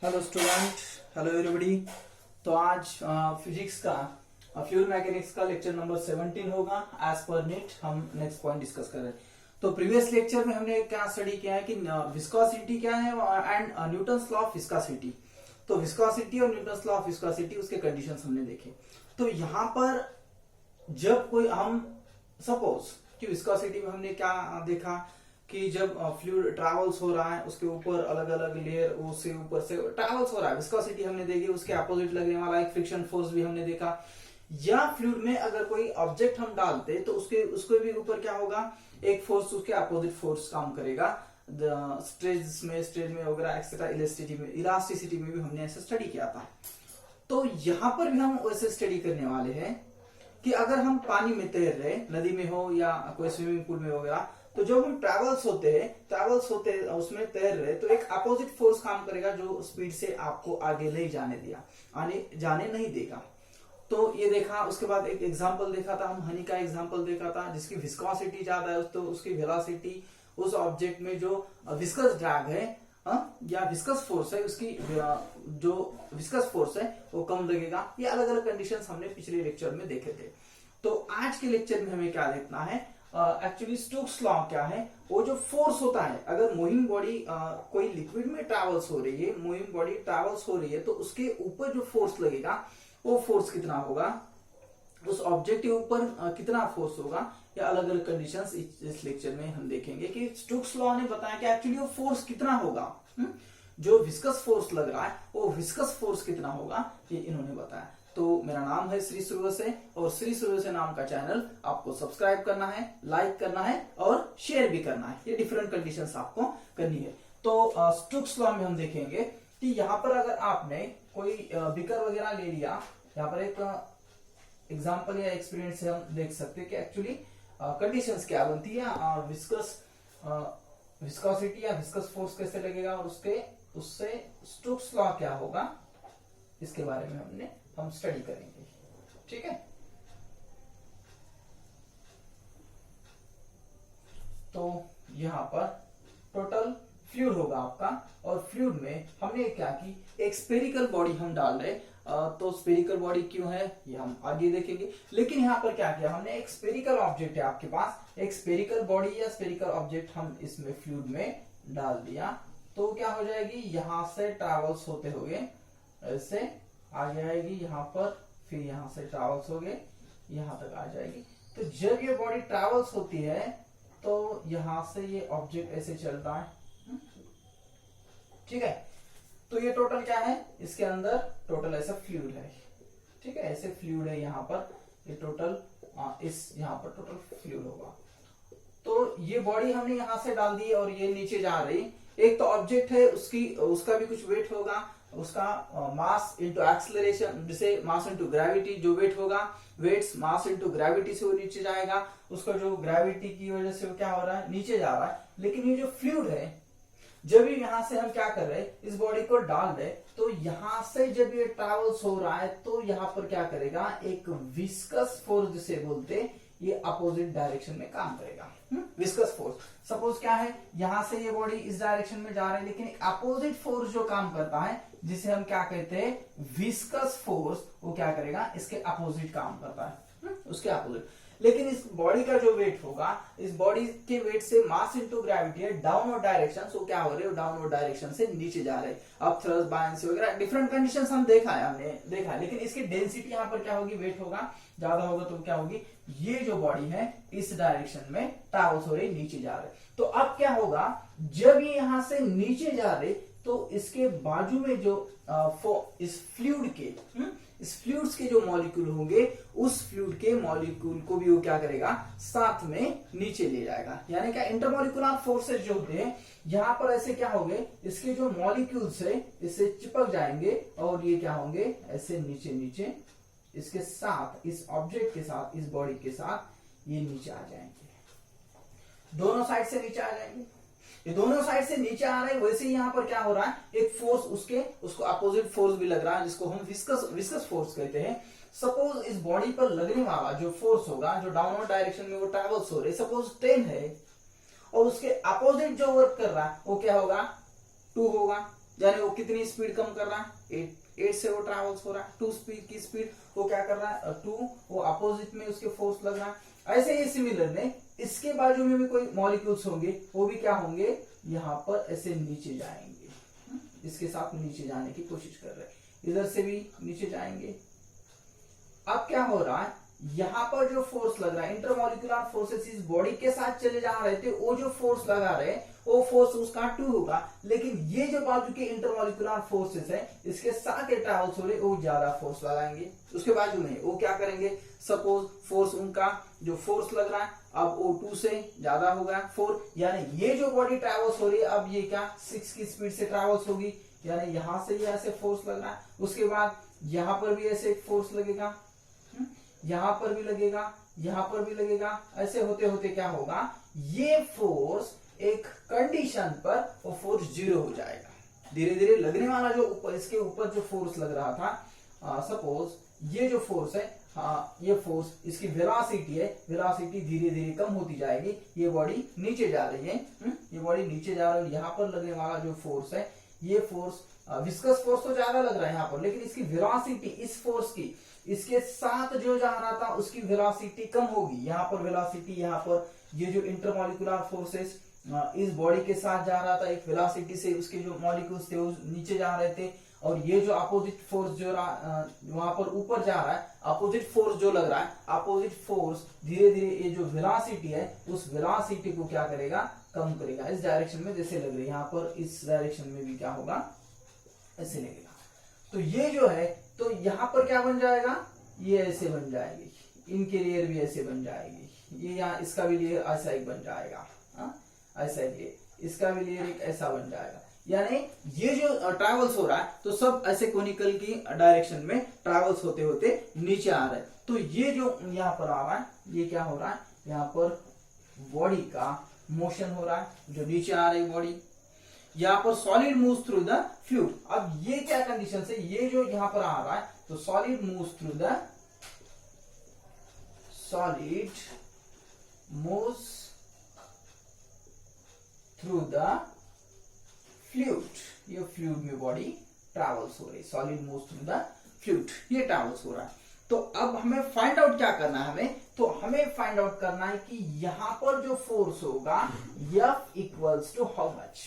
Hello student, hello everybody. तो आज physics का फ्लूइड मैकेनिक्स का लेक्चर नंबर 17 होगा। एज पर नीट हम नेक्स्ट पॉइंट डिस्कस कर रहे हैं। तो प्रीवियस लेक्चर में हमने क्या स्टडी किया है कि विस्कोसिटी क्या है and Newton's law of viscosity. तो विस्कोसिटी और न्यूटन्स लॉ ऑफ विस्कोसिटी, उसके कंडीशंस हमने देखे। तो यहाँ पर जब कोई हम सपोज कि विस्कोसिटी में हमने क्या देखा कि जब फ्लूइड ट्रैवल्स हो रहा है, उसके ऊपर अलग अलग लेयर, उसके ऊपर से ट्रैवल्स हो रहा है, विस्कोसिटी हमने देखी। उसके अपोजिट लगने वाला एक फ्रिक्शन फोर्स भी हमने देखा। या फ्लूइड में अगर कोई ऑब्जेक्ट हम डालते तो उसके भी ऊपर क्या होगा, एक फोर्स उसके अपोजिट फोर्स काम करेगा। स्ट्रेस में वगैरह एक्सेट्रा, इलास्टिसिटी में भी हमने ऐसे स्टडी किया था। तो यहाँ पर भी हम वैसे स्टडी करने वाले हैं कि अगर हम पानी में तैर रहे, नदी में हो या कोई स्विमिंग पूल में वगैरह, तो जब हम ट्रैवल्स होते हैं उसमें तैर रहे, तो एक अपोजिट फोर्स काम करेगा जो स्पीड से आपको आगे नहीं जाने नहीं देगा। तो ये देखा। उसके बाद एक एग्जांपल देखा था, हम हनी का एग्जांपल देखा था, जिसकी विस्कोसिटी ज्यादा है तो उसकी वेलोसिटी उस ऑब्जेक्ट में जो विस्कस ड्रैग है या विस्कस फोर्स है, उसकी जो विस्कस फोर्स है वो कम लगेगा। ये अलग अलग कंडीशंस हमने पिछले लेक्चर में देखे थे। तो आज के लेक्चर में हमें क्या देखना है, एक्चुअली स्टोक्स लॉ क्या है। वो जो फोर्स होता है, अगर मूविंग बॉडी कोई लिक्विड में ट्रैवल्स हो रही है, मूविंग बॉडी ट्रैवल्स हो रही है, तो उसके ऊपर जो फोर्स लगेगा वो फोर्स कितना होगा, उस ऑब्जेक्ट के ऊपर कितना फोर्स होगा, या अलग अलग कंडीशंस इस लेक्चर में हम देखेंगे कि स्टोक्स लॉ ने बताया कि एक्चुअली वो फोर्स कितना होगा। जो विस्कस फोर्स लग रहा है वो विस्कस फोर्स कितना होगा, ये इन्होंने बताया। तो मेरा नाम है श्री सूर्यवंशी और श्री सूर्यवंशी नाम का चैनल आपको सब्सक्राइब करना है, लाइक करना है और शेयर भी करना है। ये डिफरेंट कंडीशंस आपको करनी है। तो स्टोक्स लॉ में हम देखेंगे कि यहाँ पर अगर आपने कोई बीकर वगैरह ले लिया, यहाँ पर एक एग्जांपल या एक्सपीरियंस से हम देख सकते हैं कि एक्चुअली कंडीशंस क्या बनती है और विस्कोसिटी या विस्कस फोर्स कैसे लगेगा और उससे स्टोक्स लॉ क्या होगा, इसके बारे में हम स्टडी करेंगे। ठीक है। तो यहाँ पर टोटल फ्लूइड होगा आपका, और फ्लूइड में हमने क्या की, एक स्फेरिकल बॉडी हम डाल रहे। तो स्फेरिकल बॉडी क्यों है ये हम आगे देखेंगे। लेकिन यहाँ पर क्या किया हमने, एक स्फेरिकल ऑब्जेक्ट है आपके पास, एक स्फेरिकल बॉडी या स्फेरिकल ऑब्जेक्ट हम इसमें फ्लूइड में डाल दिया, तो क्या हो जाएगी, यहां से ट्रैवल्स होते हुए ऐसे आ जाएगी यहाँ पर, फिर यहां से ट्रैवल्स हो गए यहां तक आ जाएगी। तो जब ये बॉडी ट्रैवल्स होती है तो यहां से ये ऑब्जेक्ट ऐसे चल रहा है। ठीक है। तो ये टोटल क्या है, इसके अंदर टोटल ऐसा फ्लूइड है। ठीक है, ऐसे फ्लूइड है यहाँ पर, ये टोटल यहाँ पर टोटल फ्लूइड होगा। तो ये बॉडी हमने यहां से डाल दी और ये नीचे जा रही। एक तो ऑब्जेक्ट है, उसका भी कुछ वेट होगा, उसका मास इंटू एक्सेलरेशन, जिसे मास इंटू ग्रेविटी, जो वेट होगा, वेट्स मास इंटू ग्रेविटी से वो नीचे जाएगा। उसका जो ग्रेविटी की वजह से वो क्या हो रहा है, नीचे जा रहा है। लेकिन ये जो फ्लूइड है, जब भी यहां से हम क्या कर रहे हैं, इस बॉडी को डाल रहे, तो यहां से जब ये ट्रैवल्स हो रहा है तो यहां पर क्या करेगा, एक विस्कस फोर्स जिसे बोलते, ये अपोजिट डायरेक्शन में काम करेगा। विस्कस फोर्स सपोज क्या है, यहां से ये बॉडी इस डायरेक्शन में जा रही है, लेकिन अपोजिट फोर्स जो काम करता है, जिसे हम क्या कहते हैं विस्कस फोर्स, वो क्या करेगा, इसके अपोजिट काम करता है, उसके अपोजिट। लेकिन इस बॉडी का जो वेट होगा, इस बॉडी के वेट से मास इंटू ग्रेविटी है, डाउनवर्ड डायरेक्शन, सो क्या हो रहे हो, डाउनवर्ड डायरेक्शन से नीचे जा रहे, अप थ्रस्ट, बायंसी वगैरह डिफरेंट कंडीशंस हमने देखा। लेकिन इसकी डेंसिटी यहाँ पर क्या होगी, वेट होगा ज्यादा होगा तो क्या होगी, ये जो बॉडी है इस डायरेक्शन में ट्रैवल्स हो रही, नीचे जा रहे। तो अब क्या होगा, जब ये यहां से नीचे जा रहे तो इसके बाजू में जो इस फ्लूइड्स के जो मॉलिक्यूल होंगे, उस फ्लूइड के मॉलिक्यूल को भी वो क्या करेगा, साथ में नीचे ले जाएगा। यानी क्या, इंटरमॉलिक्यूलर फोर्सेस जो होते हैं, यहाँ पर ऐसे क्या होंगे, इसके जो मॉलिक्यूल्स है इससे चिपक जाएंगे और ये क्या होंगे, ऐसे नीचे नीचे इसके साथ, इस ऑब्जेक्ट के साथ, इस बॉडी के साथ ये नीचे आ जाएंगे, दोनों साइड से नीचे आ जाएंगे। ये दोनों साइड से नीचे आ रहे हैं, वैसे ही यहाँ पर क्या हो रहा है, एक फोर्स उसको अपोजिट फोर्स भी लग रहा है, जिसको हम विस्कस फोर्स कहते हैं। सपोज इस बॉडी पर लगने वाला जो फोर्स होगा, जो डाउनवर्ड डायरेक्शन में वो ट्रैवल्स हो रहे, सपोज 10 है, और उसके अपोजिट जो वर्क कर रहा है वो क्या होगा, 2 होगा। यानी वो कितनी स्पीड कम कर रहा है, 8 से वो ट्रेवल्स हो रहा है। 2 स्पीड की स्पीड वो क्या कर रहा है, 2, वो अपोजिट में उसके फोर्स लग रहा है। ऐसे ही सिमिलर में इसके बाजू में भी कोई मॉलिक्यूल्स होंगे, वो भी क्या होंगे, यहाँ पर ऐसे नीचे जाएंगे, इसके साथ नीचे जाने की कोशिश कर रहे हैं, इधर से भी नीचे जाएंगे। अब क्या हो रहा है, यहाँ पर जो फोर्स लग रहा है, इंटरमोलिकुलर फोर्सेस इस बॉडी के साथ चले जा रहे थे, वो जो फोर्स लगा रहे वो फोर्स उसका 2 होगा, लेकिन ये जो बाजू के इंटरमोलिकुलर फोर्सेस है इसके साथ ट्रैवल्स हो रहे, वो ज्यादा फोर्स लगाएंगे उसके बाजू में। वो क्या करेंगे, सपोज फोर्स उनका जो फोर्स लग रहा है अब वो 2 से ज्यादा होगा 4, यानी ये जो बॉडी ट्रैवल्स हो रही है अब ये क्या 6 की स्पीड से ट्रैवल्स होगी, यानी यहां से ये ऐसे फोर्स लग रहा है। उसके बाद यहां पर भी ऐसे एक फोर्स लगेगा, यहां पर भी लगेगा, यहां पर भी लगेगा, ऐसे होते होते क्या होगा, ये फोर्स एक कंडीशन पर वो फोर्स 0 हो जाएगा। धीरे धीरे लगने वाला जो ऊपर इसके ऊपर जो फोर्स लग रहा था, सपोज ये जो फोर्स है, ये फोर्स इसकी वेलोसिटी है, वेलोसिटी धीरे धीरे कम होती जाएगी, ये बॉडी नीचे जा रही है, ये बॉडी नीचे जा रही है। यहाँ पर लगने वाला जो फोर्स है, ये फोर्स विस्कस फोर्स तो ज्यादा लग रहा है यहाँ पर, लेकिन इसकी वेलोसिटी इस फोर्स की इसके साथ जो जा रहा था उसकी वेलोसिटी कम होगी। यहाँ पर वेलोसिटी, यहाँ पर ये जो इंटरमोलिकुलर फोर्सेस इस बॉडी के साथ जा रहा था, एक वेलोसिटी से उसके जो मॉलिक्यूल्स थे वो नीचे जा रहे थे, और ये जो अपोजिट फोर्स जो वहां पर ऊपर जा रहा है, अपोजिट फोर्स जो लग रहा है, अपोजिट फोर्स धीरे धीरे ये जो वेलोसिटी है उस वेलोसिटी को क्या करेगा, कम करेगा इस डायरेक्शन में जैसे लग रही है। यहाँ पर इस डायरेक्शन में भी क्या होगा, ऐसे लगेगा। तो ये जो है, तो यहाँ पर क्या बन जाएगा, ये ऐसे बन जाएगी, इनके लेयर भी ऐसे बन जाएगी, ये यहाँ इसका भी लेयर ऐसा एक बन जाएगा, ऐसा एक, इसका भी लेयर एक ऐसा बन जाएगा। यानी ये जो ट्रैवल्स हो रहा है तो सब ऐसे कोनिकल की डायरेक्शन में ट्रैवल्स होते होते नीचे आ रहे हैं। तो ये जो यहाँ पर आ रहा है, ये क्या हो रहा है, यहाँ पर बॉडी का मोशन हो रहा है, जो नीचे आ रही बॉडी, यहाँ पर solid moves through the fluid. अब ये क्या कंडीशन है, ये जो यहाँ पर आ रहा है, तो solid moves through the, solid moves through the fluid, ये फ्लूइड में बॉडी ट्रैवल्स हो रही, solid moves through the fluid, ये ट्रैवल्स हो रहा है। तो अब हमें फाइंड आउट क्या करना है, तो हमें फाइंड आउट करना है कि यहां पर जो फोर्स होगा F equals to how much,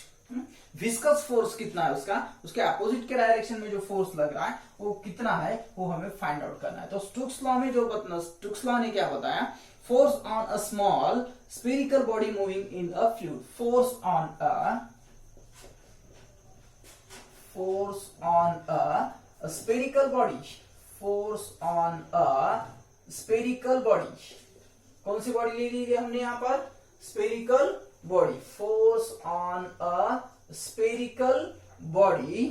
viscous force कितना है उसका, उसके अपोजिट के डायरेक्शन में जो फोर्स लग रहा है वो कितना है, वो हमें फाइंड आउट करना है। तो स्टोक्स लॉ में जो स्टोक्स लॉ ने क्या बताया, force on a small spherical body moving in a fluid, force on a spherical body, force on a spherical body, कौन सी बॉडी ले ली है हमने यहाँ पर, spherical body, force on a spherical body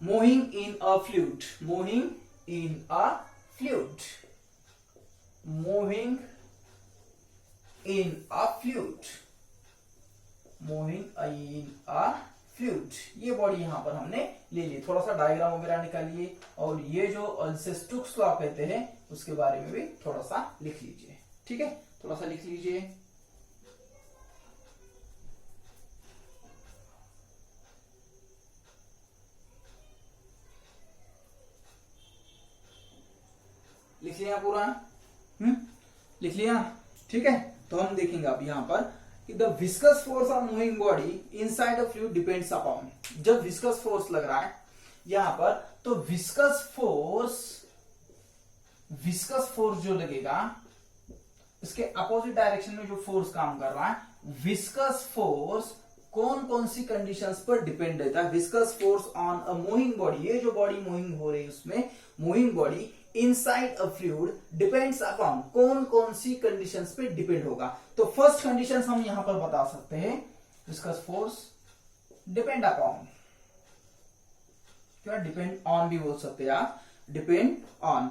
moving in a fluid, moving in a fluid, moving in a fluid, moving in a fluid, ये body यहां पर हमने ले ली। थोड़ा सा डायग्राम वगैरह निकालिए, और ये जो जिसे स्टोक्स लॉ कहते हैं उसके बारे में भी थोड़ा सा लिख लीजिए, ठीक है, थोड़ा सा लिख लीजिए। लिख लिया पूरा, लिख लिया, ठीक है। तो हम देखेंगे अब यहां पर The viscous force of moving body inside a fluid depends upon, जब viscous force लग रहा है यहां पर, तो viscous force जो लगेगा इसके अपोजिट डायरेक्शन में जो फोर्स काम कर रहा है, viscous force कौन कौन सी कंडीशंस पर डिपेंड रहता है, viscous force on a moving body, ये जो बॉडी मूविंग हो रही है उसमें moving body inside a fluid depends upon, कौन कौन सी कंडीशंस पे डिपेंड होगा। तो फर्स्ट कंडीशंस हम यहां पर बता सकते हैं, विस्कस फोर्स डिपेंड अपॉन, क्या डिपेंड ऑन भी बोल सकते हैं आप, depend on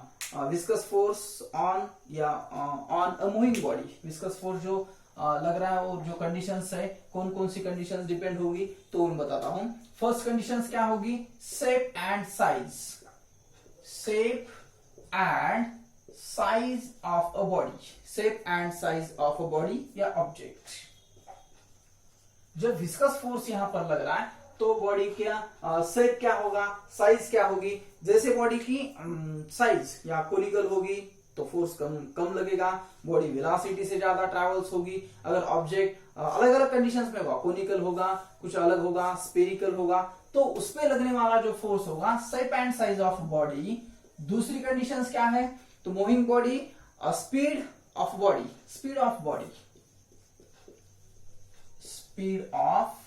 viscous force on या on a moving body, viscous force जो लग रहा है और जो कंडीशंस है कौन कौन सी कंडीशंस डिपेंड होगी, तो मैं बताता हूं। फर्स्ट कंडीशंस क्या होगी, shape and size, shape and size of a body, shape and size of a body या ऑब्जेक्ट। जब विस्कस फोर्स यहां पर लग रहा है तो बॉडी क्या शेप क्या होगा, साइज क्या होगी। जैसे बॉडी की साइज या कोनिकल होगी तो फोर्स कम लगेगा, बॉडी वेलोसिटी से ज्यादा ट्रेवल्स होगी। अगर ऑब्जेक्ट अलग अलग कंडीशंस में होगा, कोनिकल होगा, कुछ अलग होगा, स्पेरिकल होगा, तो उसपे लगने वाला जो फोर्स होगा shape and size of body. दूसरी कंडीशंस क्या है, तो moving body, speed of body, speed of body, speed of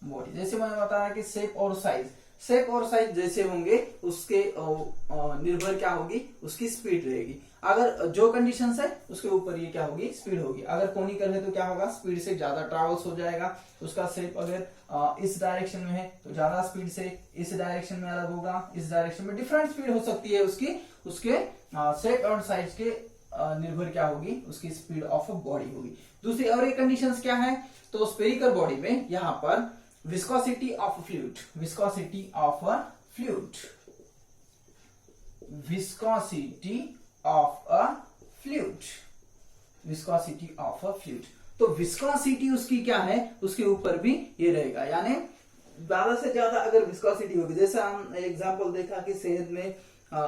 body. जैसे मैंने बताया कि शेप और साइज, शेप और साइज जैसे होंगे उसके निर्भर क्या होगी, उसकी स्पीड रहेगी। अगर जो कंडीशंस है उसके ऊपर ये क्या होगी, स्पीड होगी। अगर कोनिकल है तो क्या होगा, स्पीड से ज्यादा ट्रैवल्स हो जाएगा। उसका शेप अगर इस डायरेक्शन में है तो ज्यादा स्पीड से, इस डायरेक्शन में अलग होगा, इस डायरेक्शन में डिफरेंट स्पीड हो सकती है उसकी। उसके शेप और साइज के निर्भर क्या होगी, उसकी स्पीड ऑफ बॉडी होगी। दूसरी और एक कंडीशंस क्या है, तो स्पेरिकल बॉडी में यहां पर viscosity of a fluid, viscosity of a fluid, viscosity of a fluid, viscosity of a fluid। तो विस्कोसिटी उसकी क्या है, उसके ऊपर भी ये रहेगा। यानी ज्यादा से ज्यादा अगर विस्कोसिटी होगी, जैसे हम एग्जांपल देखा कि शहद में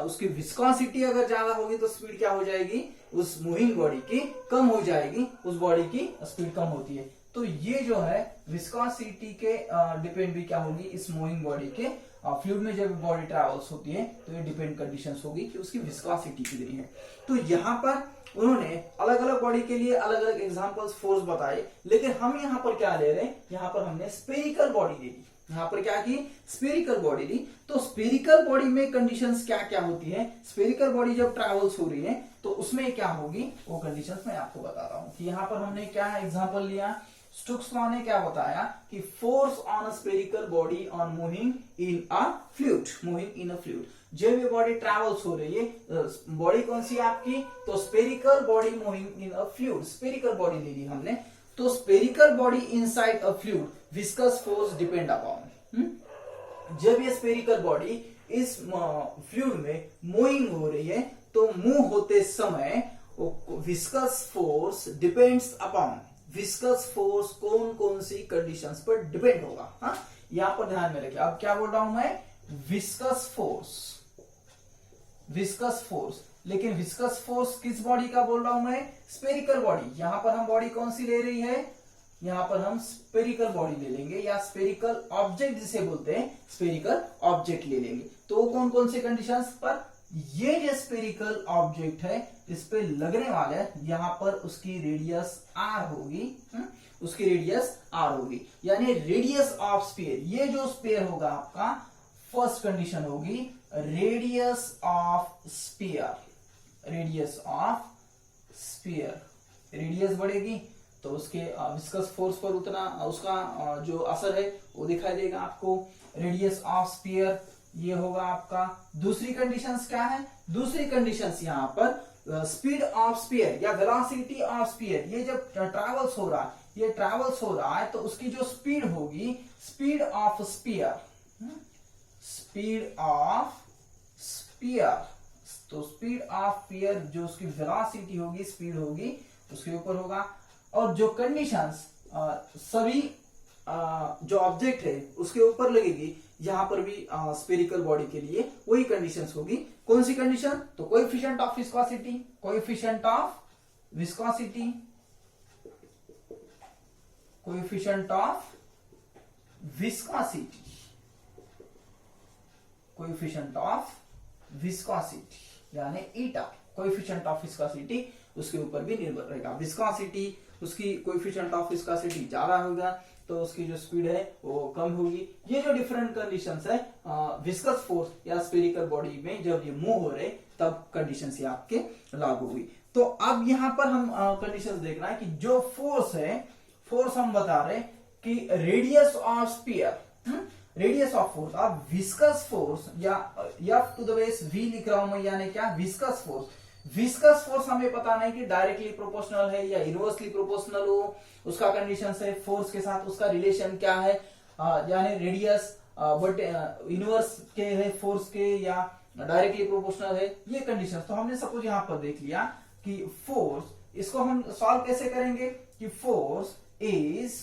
उसकी विस्कोसिटी अगर ज्यादा होगी तो स्पीड क्या हो जाएगी, उस मूविंग बॉडी की कम हो जाएगी, उस बॉडी की स्पीड कम होती है। तो ये जो है विस्कोसिटी के डिपेंड भी क्या होगी, इस मूविंग बॉडी के फ्लूइड में जब बॉडी ट्रैवल्स होती है तो ये डिपेंड कंडीशंस होगी कि उसकी विस्कोसिटी कितनी है। तो यहाँ पर उन्होंने अलग अलग बॉडी के लिए अलग अलग एग्जांपल्स फोर्स बताए, लेकिन हम यहाँ पर क्या ले रहे हैं, यहाँ पर हमने स्पेरिकल बॉडी ले ली। यहाँ पर क्या की, स्पेरिकल बॉडी ली। तो स्पेरिकल बॉडी में कंडीशंस क्या क्या होती है, स्पेरिकल बॉडी जब ट्रैवल्स हो रही है तो उसमें क्या होगी, वो कंडीशंस मैं आपको बता रहा हूँ। कि यहाँ पर हमने क्या एग्जाम्पल लिया, स्टोक्स लॉ ने क्या बताया कि force on a spherical body on moving in a fluid, moving in a fluid. जब ये बॉडी ट्रैवल्स हो रही है, बॉडी कौन सी है आपकी, तो spherical body moving in a fluid, spherical body ले ली हमने। तो spherical body inside a fluid viscous force depend upon. जब ये स्पेरिकल बॉडी इस फ्लूइड में मूविंग हो रही है तो मूव होते समय viscous force depends upon, viscous force कौन कौन सी कंडीशंस पर डिपेंड होगा। हाँ, यहां पर ध्यान में रखिए। अब क्या बोल रहा हूं मैं, विस्कस फोर्स, विस्कस फोर्स। लेकिन विस्कस फोर्स किस बॉडी का बोल रहा हूं मैं, स्पेरिकल बॉडी। यहां पर हम बॉडी कौन सी ले रही है, यहां पर हम स्पेरिकल बॉडी ले लेंगे, या स्पेरिकल ऑब्जेक्ट जिसे बोलते हैं, स्पेरिकल ऑब्जेक्ट ले लेंगे। तो कौन कौन से कंडीशंस पर, ये जो स्पेरिकल ऑब्जेक्ट है इस पे लगने वाला है, यहां पर उसकी रेडियस आर होगी, उसकी रेडियस आर होगी। यानी रेडियस ऑफ स्फीयर, ये जो स्फीयर होगा आपका, फर्स्ट कंडीशन होगी radius of sphere, radius of sphere. Radius बढ़ेगी तो उसके विस्कस फोर्स पर उतना उसका जो असर है वो दिखाई देगा आपको। रेडियस ऑफ स्फीयर ये होगा आपका। दूसरी कंडीशंस क्या है, दूसरी कंडीशंस यहाँ पर स्पीड ऑफ स्फीयर या वेलोसिटी ऑफ स्फीयर। ये जब ट्रैवल्स हो रहा है, ये ट्रैवल्स हो रहा है तो उसकी जो स्पीड होगी, speed of sphere, speed of sphere. तो स्पीड ऑफ स्फीयर जो उसकी वेलोसिटी होगी, स्पीड होगी, उसके ऊपर होगा। और जो कंडीशंस सभी जो ऑब्जेक्ट है उसके ऊपर लगेगी, यहां पर भी स्पेरिकल बॉडी के लिए वही कंडीशंस होगी। कौन सी कंडीशन, तो coefficient of viscosity, coefficient of viscosity, coefficient of viscosity, coefficient of viscosity यानी ईटा, कोएफिशिएंट ऑफ विस्कोसिटी उसके ऊपर भी निर्भर रहेगा। विस्कोसिटी उसकी कोएफिशिएंट ऑफ विस्कोसिटी ज्यादा होगा तो उसकी जो स्पीड है वो कम होगी। ये जो डिफरेंट कंडीशंस है विस्कस फोर्स या स्पेरिकल बॉडी में जब ये मूव हो रहे तब कंडीशंस ये आपके लागू हुई। तो अब यहाँ पर हम कंडीशंस देख रहे हैं कि जो फोर्स है, फोर्स हम बता रहे कि radius of sphere, radius of force. अब विस्कस फोर्स या F to the base we लिख रहा हूं मैं, यानी क्या, विस्कस फोर्स। विस्कस फोर्स हमें पता नहीं कि डायरेक्टली प्रोपोर्शनल है या इनवर्सली प्रोपोर्शनल हो, उसका कंडीशन है फोर्स के साथ उसका रिलेशन क्या है, यानी रेडियस बट इनवर्स के है फोर्स के या डायरेक्टली प्रोपोर्शनल है, ये कंडीशन। तो हमने सपोज यहां पर देख लिया कि फोर्स, इसको हम सॉल्व कैसे करेंगे कि फोर्स इज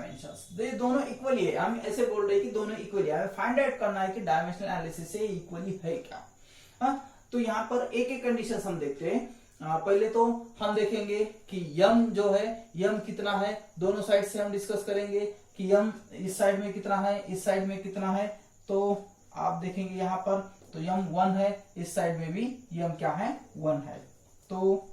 डायमेंशंस, ये दोनों इक्वली है, हम ऐसे बोल रहे हैं कि दोनों इक्वली है, हमें फाइंड आउट करना है कि डायमेंशनल एनालिसिस से इक्वली है क्या। तो यहाँ पर एक एक कंडीशन हम देखते हैं। पहले तो हम देखेंगे कि यम जो है, यम कितना है, दोनों साइड से हम डिस्कस करेंगे कि यम इस साइड में कितना है, इस साइड में कितना है। तो आप देखेंगे यहाँ पर तो यम 1 है, इस साइड में भी यम क्या है, 1 है। तो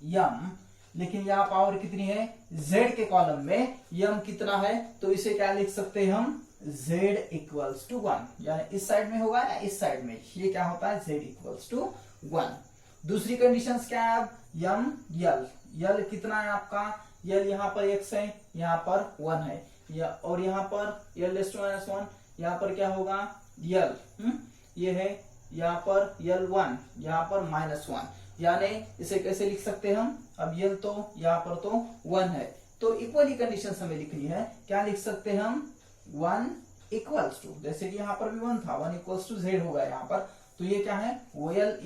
यम, लेकिन यहाँ पावर कितनी है, z के कॉलम में यम कितना है, तो इसे क्या लिख सकते हैं हम, z इक्वल्स टू 1, यानी इस साइड में होगा या इस साइड में, ये क्या होता है z इक्वल्स टू 1। दूसरी कंडीशन क्या है, अब यम यल कितना है आपका, यल यहाँ पर x है, यहाँ पर 1 है, या और यहाँ पर l⁻⁻1, यहाँ पर क्या होगा यल, ये है यहाँ पर l1, यहाँ पर -1, यानी इसे कैसे लिख सकते हैं हम, अब यल तो यहाँ पर तो 1 है, तो इक्वली कंडीशन हमें लिखनी है, क्या लिख सकते हैं हम 1 इक्वल्स टू, जैसे कि यहाँ पर भी 1 था, 1 इक्वल्स टू z होगा यहाँ पर, तो ये क्या है वो यल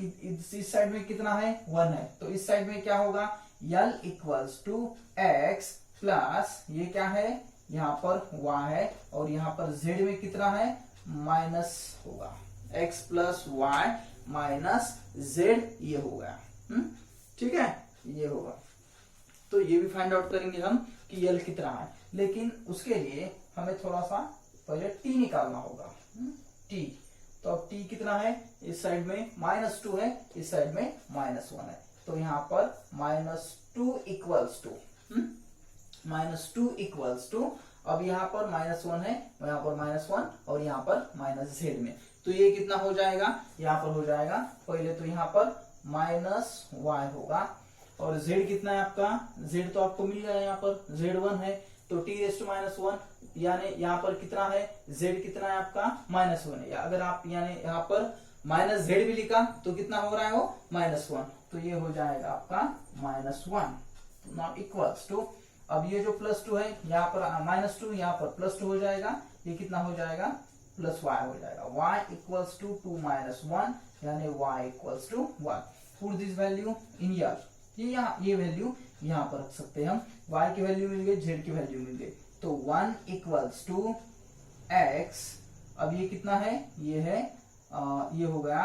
इस साइड में कितना है 1 है, तो इस साइड में क्या होगा y equals to x plus ये क्या है यहाँ पर y है, और यहाँ पर z में कितना है माइनस होगा, x plus y minus z ये होगा, ठीक है ये होगा। तो ये भी फाइंड आउट करेंगे हम कि यल कितना है, लेकिन उसके लिए हमें थोड़ा सा पहले t निकालना होगा, t, तो अब t कितना है, इस साइड में -2 है, इस साइड में -1 है, तो यहाँ पर -2 इक्वल्स टू, अब यहाँ पर -1 है, यहाँ पर -1 और यहाँ पर -z में, तो ये कितना हो जाएगा, यहाँ पर हो जाएगा पहले तो यहाँ पर -y होगा, और z कितना है आपका, z तो आपको मिल जाएगा, यहाँ पर z1 है, तो t⁻⁻1 यानी यहाँ पर कितना है z कितना है आपका -1 है, या अगर आप यानी यहाँ पर -z भी लिखा तो कितना हो रहा है वो -1, तो ये हो जाएगा आपका -1, नाउ इक्वल्स टू, अब ये जो +2 है यहाँ पर -2, यहाँ पर +2 हो जाएगा, ये कितना हो जाएगा +y हो जाएगा, y इक्वल्स टू 2 - 1 यानी y equals to 1। Put this value in here, ये वैल्यू यहाँ पर रख सकते हैं हम, y की वैल्यू मिल गई, z की वैल्यू मिल गई, तो 1 इक्वल्स टू x, अब ये कितना है, ये है ये हो गया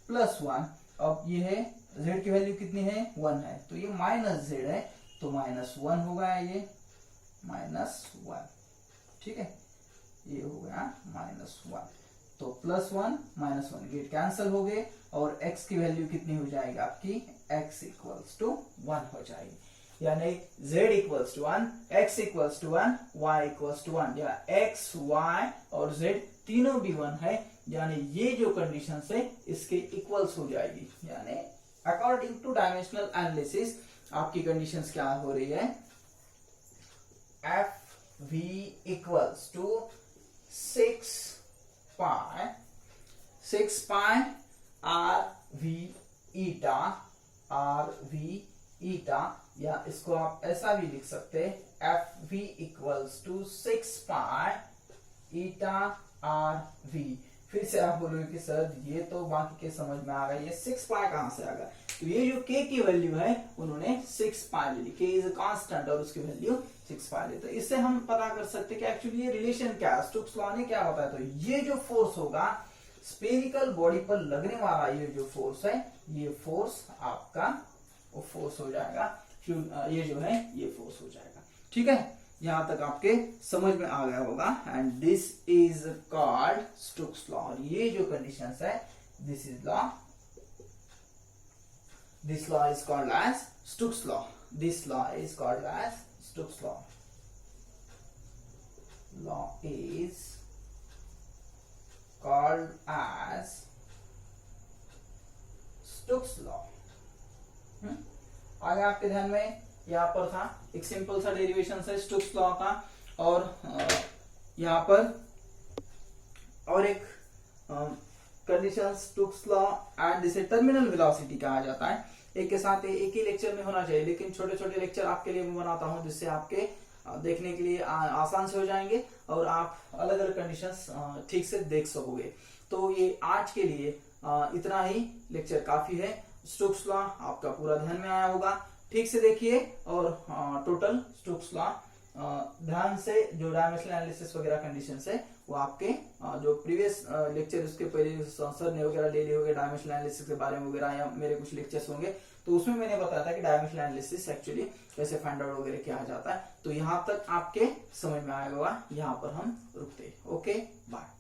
+1, अब ये है z की वैल्यू कितनी है 1 है, तो ये -z है, तो -1 हो गया, ये -1, ठीक है ये हो गया -1, तो +1 -1 गेट कैंसिल हो गए, और x की वैल्यू कितनी हो जाएगी आपकी, x इक्वल्स टू 1 हो जाएगी, यानी z equals to 1, x equals to 1, y equals to 1, या x, y और z तीनों भी 1 है, यानी ये जो कंडीशन है इसके इक्वल्स हो जाएगी, यानी अकॉर्डिंग टू डायमेंशनल एनालिसिस आपकी कंडीशंस क्या हो रही है, F V equals to 6 pi R V eta, या इसको आप ऐसा भी लिख सकते हैं F V equals to 6 pi eta R V. फिर से आप बोलोगे कि सर ये तो बाकी के समझ में आ गया, ये 6 पाई कहां से आ गया, तो ये जो k की वैल्यू है उन्होंने 6 पाई ले ली, k इज अ कांस्टेंट और उसकी वैल्यू 6 पाई ले, तो इससे हम पता कर सकते हैं कि एक्चुअली ये रिलेशन क्या है, स्टोक्स लॉ ने क्या बताया, तो ये जो फोर्स होगा स्फेरिकल बॉडी पर लगने वाला ये जो फोर्स है, ये फोर्स आपका वो फोर्स हो जाएगा, ये जो है ये फोर्स हो जाएगा, ठीक है यहां तक आपके समझ में आ गया होगा, and this is called Stokes law, और ये जो कंडीशंस है this is law, this law is called as Stokes law, this law is called as Stokes law, law is called as Stokes law। आगे आपके ध्यान में यहाँ पर था एक सिंपल सा डेरिवेशन है स्टोक्स लॉ का, और यहाँ पर और एक कंडीशन स्टोक्स लॉ एंड जिसे टर्मिनल वेलोसिटी कहा जाता है, एक के साथ एक ही लेक्चर में होना चाहिए, लेकिन छोटे छोटे लेक्चर आपके लिए मैं बनाता हूं जिससे आपके देखने के लिए आसान से हो जाएंगे और आप अलग अलग कंडीशंस ठीक से देख सकोगे। तो ये आज के लिए इतना ही लेक्चर काफी है। स्टोक्स लॉ आपका पूरा ध्यान में आया होगा, ठीक से देखिए, और टोटल स्टोक्स लॉ ध्यान से जो डायमेंशनल एनालिसिस वगैरह कंडीशन है वो आपके जो प्रीवियस लेक्चर उसके पहले सर ने वगैरह ले लिए होंगे डायमेंशनल एनालिसिस के बारे में वगैरह, या मेरे कुछ लेक्चर्स होंगे तो उसमें मैंने बताया था कि डायमेंशनल एनालिसिस एक्चुअली कैसे फाइंड आउट वगैरह किया जाता है। तो यहाँ तक आपके समझ में आया होगा, यहाँ पर हम रुकते हैं। Okay bye.